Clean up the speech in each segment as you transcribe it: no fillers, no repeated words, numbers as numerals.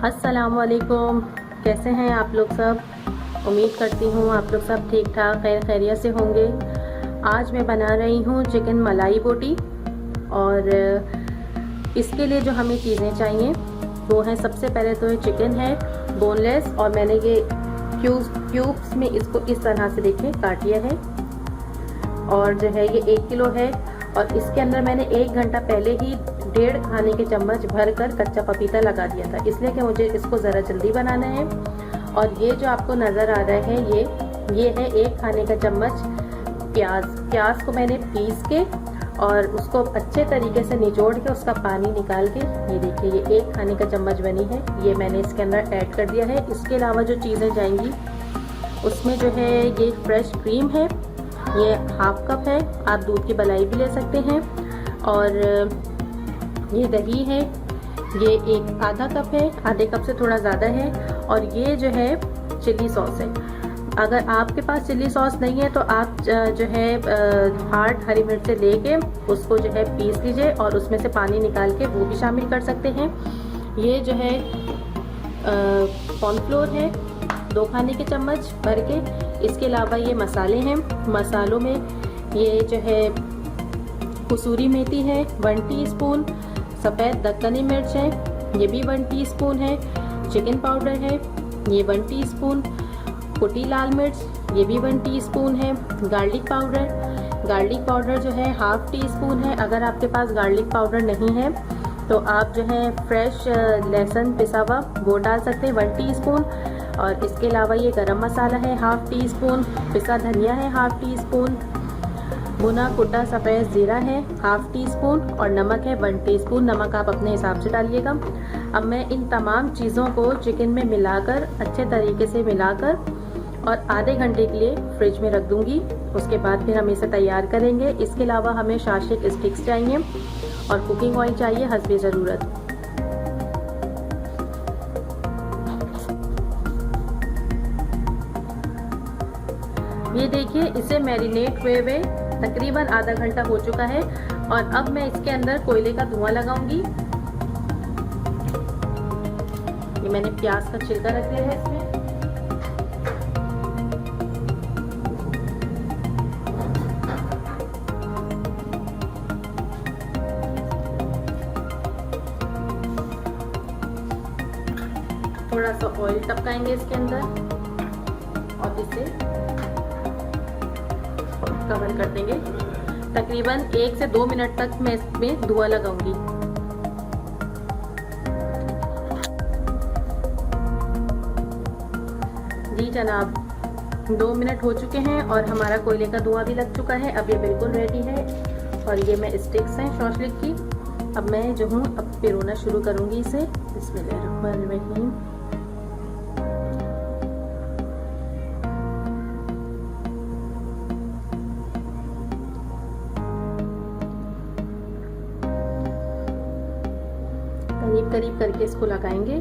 अस्सलामुअलैकुम। कैसे हैं आप लोग सब? उम्मीद करती हूँ आप लोग सब ठीक ठाक खैर खैरियत से होंगे। आज मैं बना रही हूँ चिकन मलाई बोटी और इसके लिए जो हमें चीज़ें चाहिए वो हैं, सबसे पहले तो ये चिकन है बोनलेस और मैंने ये क्यूब्स में इसको इस तरह से देखिए काट लिया है और जो है ये 1 किलो है और इसके अंदर मैंने 1 घंटा पहले ही 1.5 खाने के चम्मच भर कर कच्चा पपीता लगा दिया था, इसलिए कि मुझे इसको ज़रा जल्दी बनाना है। और ये जो आपको नज़र आ रहा है ये है 1 खाने का चम्मच प्याज को मैंने पीस के और उसको अच्छे तरीके से निचोड़ के उसका पानी निकाल के ये देखिए ये 1 खाने का चम्मच बनी है, ये मैंने इसके अंदर ऐड कर दिया है। इसके अलावा जो चीज़ें जाएंगी उसमें जो है ये फ्रेश क्रीम है, ये 1/2 कप है, आप दूध की मलाई भी ले सकते हैं। और ये दही है, ये आधा कप है, आधे कप से थोड़ा ज़्यादा है। और ये जो है चिली सॉस है। अगर आपके पास चिली सॉस नहीं है तो आप जो है हार्ड हरी मिर्च से लेके उसको जो है पीस लीजिए और उसमें से पानी निकाल के वो भी शामिल कर सकते हैं। ये जो है कॉर्नफ्लोर है 2 खाने के चम्मच भर के। इसके अलावा ये मसाले हैं, मसालों में ये जो है कसूरी मेथी है 1 टीस्पून, सफ़ेद दक्कनी मिर्च है ये भी 1 टीस्पून है, चिकन पाउडर है ये 1 टीस्पून, कुटी लाल मिर्च ये भी 1 टीस्पून है, गार्लिक पाउडर जो है 1/2 टीस्पून है। अगर आपके पास गार्लिक पाउडर नहीं है तो आप जो है फ्रेश लहसुन पिसा हुआ वो डाल सकते हैं 1 टीस्पून। और इसके अलावा ये गरम मसाला है 1/2 टीस्पून, पिसा धनिया है 1/2 टीस्पून, भुना कुटा सफ़ेद ज़ीरा है 1/2 टीस्पून और नमक है 1 टीस्पून। नमक आप अपने हिसाब से डालिएगा। अब मैं इन तमाम चीज़ों को चिकन में मिलाकर अच्छे तरीके से मिलाकर और आधे घंटे के लिए फ्रिज में रख दूंगी। उसके बाद फिर हम इसे तैयार करेंगे। इसके अलावा हमें शाशिक स्टिक्स चाहिए और कुकिंग ऑयल चाहिए हस्बे ज़रूरत। ये देखिए इसे मैरिनेट हुए तकरीबन आधा घंटा हो चुका है और अब मैं इसके अंदर कोयले का धुआं लगाऊंगी। ये मैंने प्याज का छिलका रख दिया है इसमें। थोड़ा सा ऑयल टपकाएंगे इसके अंदर और इसे कवर कर देंगे। तकरीबन 1 से 2 मिनट तक मैं इसमें धुआं लगाऊंगी। जी जनाब 2 मिनट हो चुके हैं और हमारा कोयले का धुआं भी लग चुका है। अब ये बिल्कुल रेडी है और ये मैं स्टिक्स हैं शाशिक की। अब मैं जो हूँ अब पिरोना शुरू करूंगी इसे। बिस्मिल्लाहिर्रहमानिर्रहीम। करीब करीब करके इसको लगाएंगे।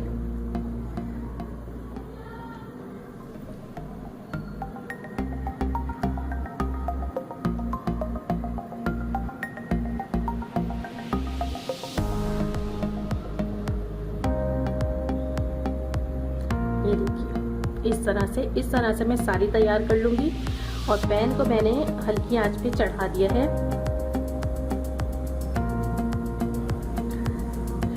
ये देखिए इस तरह से मैं सारी तैयार कर लूंगी और पैन को मैंने हल्की आंच पे चढ़ा दिया है।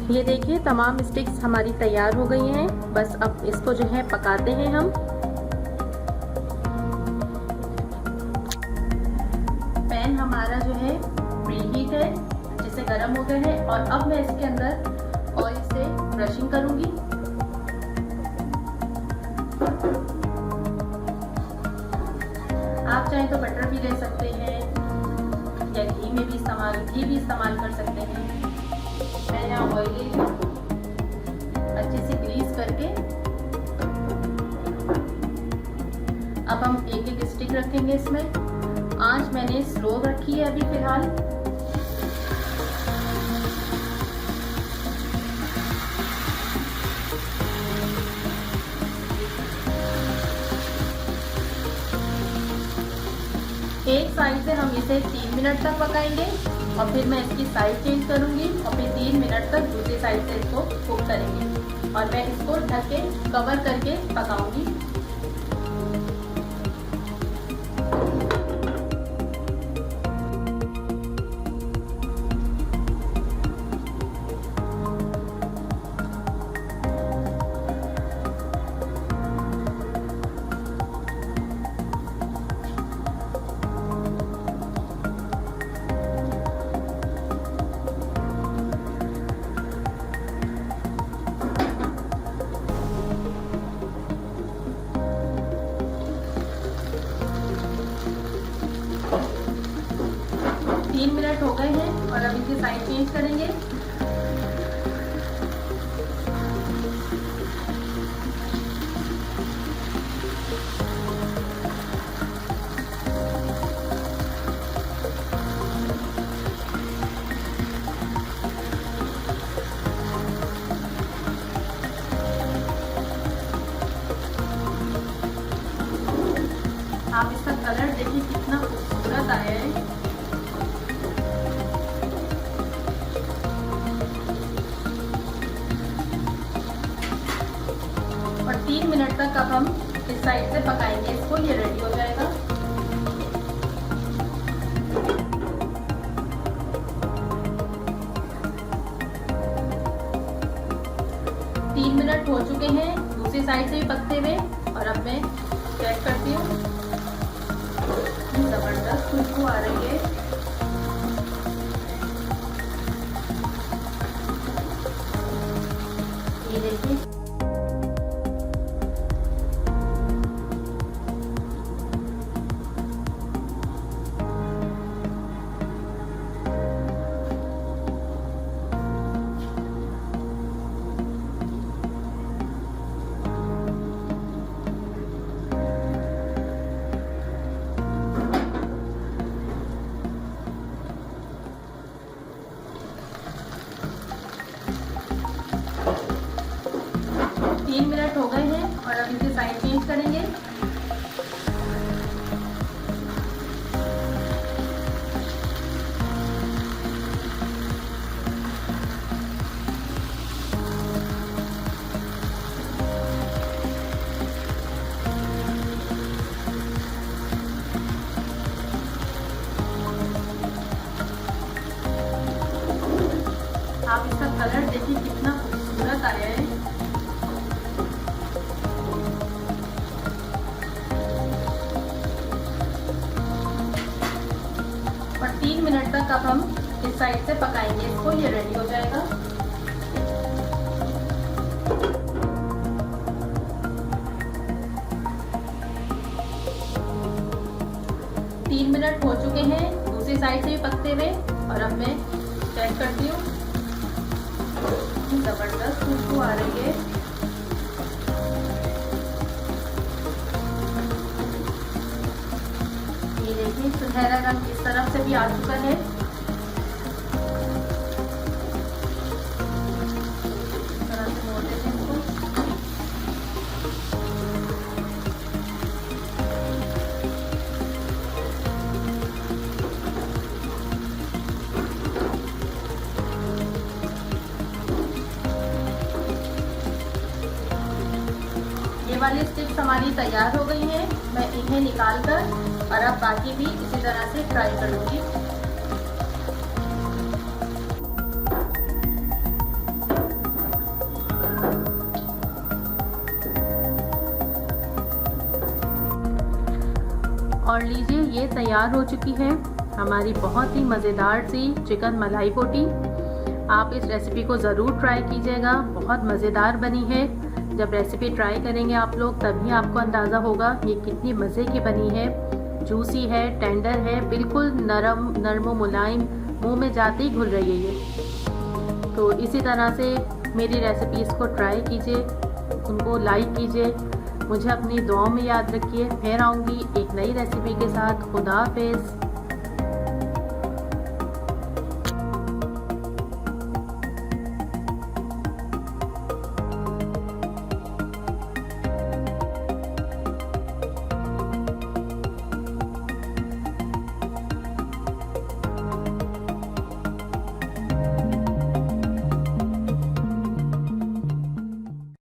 ये देखिए तमाम स्टिक्स हमारी तैयार हो गई हैं। बस अब इसको जो है पकाते हैं हम। पैन हमारा जो है प्रीहीट है, अच्छे से गर्म हो गया है और अब मैं इसके अंदर ऑयल से ब्रशिंग करूंगी। आप चाहें तो बटर भी ले सकते हैं या घी भी इस्तेमाल कर सकते हैं। मैं यहाँ ऑयल अच्छे से ग्रीस करके अब हम एक स्टिक रखेंगे इसमें। आंच मैंने स्लो रखी है अभी फिलहाल। एक साइड से हम इसे 3 मिनट तक पकाएंगे और फिर मैं इसकी साइड चेंज करूंगी और फिर 3 मिनट तक दूसरी साइड से इसको कुक करेंगे। और मैं इसको ढक के कवर करके पकाऊंगी। तीन मिनट हो गए हैं और अब इनकी साइड चेंज करेंगे। आप इसका कलर देखिए कितना खूबसूरत आया है। और 3 मिनट तक अब हम इस साइड से पकाएंगे इसको, ये रेडी हो जाएगा। तीन मिनट हो चुके हैं दूसरी साइड से भी पकते हुए, और अब मैं चेक करती हूँ। जबरदस्त खुशबू आ रही है। ये देखिए, तीन मिनट हो गए हैं और अब इनकी साइड चेंज करेंगे। आप इसका कलर देखिए कितना खूबसूरत आया है। और 3 मिनट तक अब हम इस साइड से पकाएंगे इसको, ये रेडी हो जाएगा। तीन मिनट हो चुके हैं दूसरी साइड से भी पकते हुए, और अब मैं चेक करती हूँ। जबरदस्त खुशबू आ रही है। ये देखिए, सुनहरा रंग इस तरफ से भी आ चुका है। इस तरह से मोड़ देते हैं इसको। ये वाली स्टिक्स हमारी तैयार हो गई हैं। मैं इन्हें निकाल कर और अब बाकी भी इसी तरह से फ्राई करूंगी। और लीजिए, ये तैयार हो चुकी है हमारी बहुत ही मज़ेदार सी चिकन मलाई बोटी। आप इस रेसिपी को ज़रूर ट्राई कीजिएगा, बहुत मज़ेदार बनी है। जब रेसिपी ट्राई करेंगे आप लोग, तभी आपको अंदाज़ा होगा ये कितनी मज़े की बनी है। जूसी है, टेंडर है, बिल्कुल नरम मुलायम, मुंह में जाते ही घुल रही है ये। तो इसी तरह से मेरी रेसिपीज़ को ट्राई कीजिए, उनको लाइक कीजिए, मुझे अपनी दुआओं में याद रखिए। फिर आऊँगी एक नई रेसिपी के साथ। खुदा हाफिज़।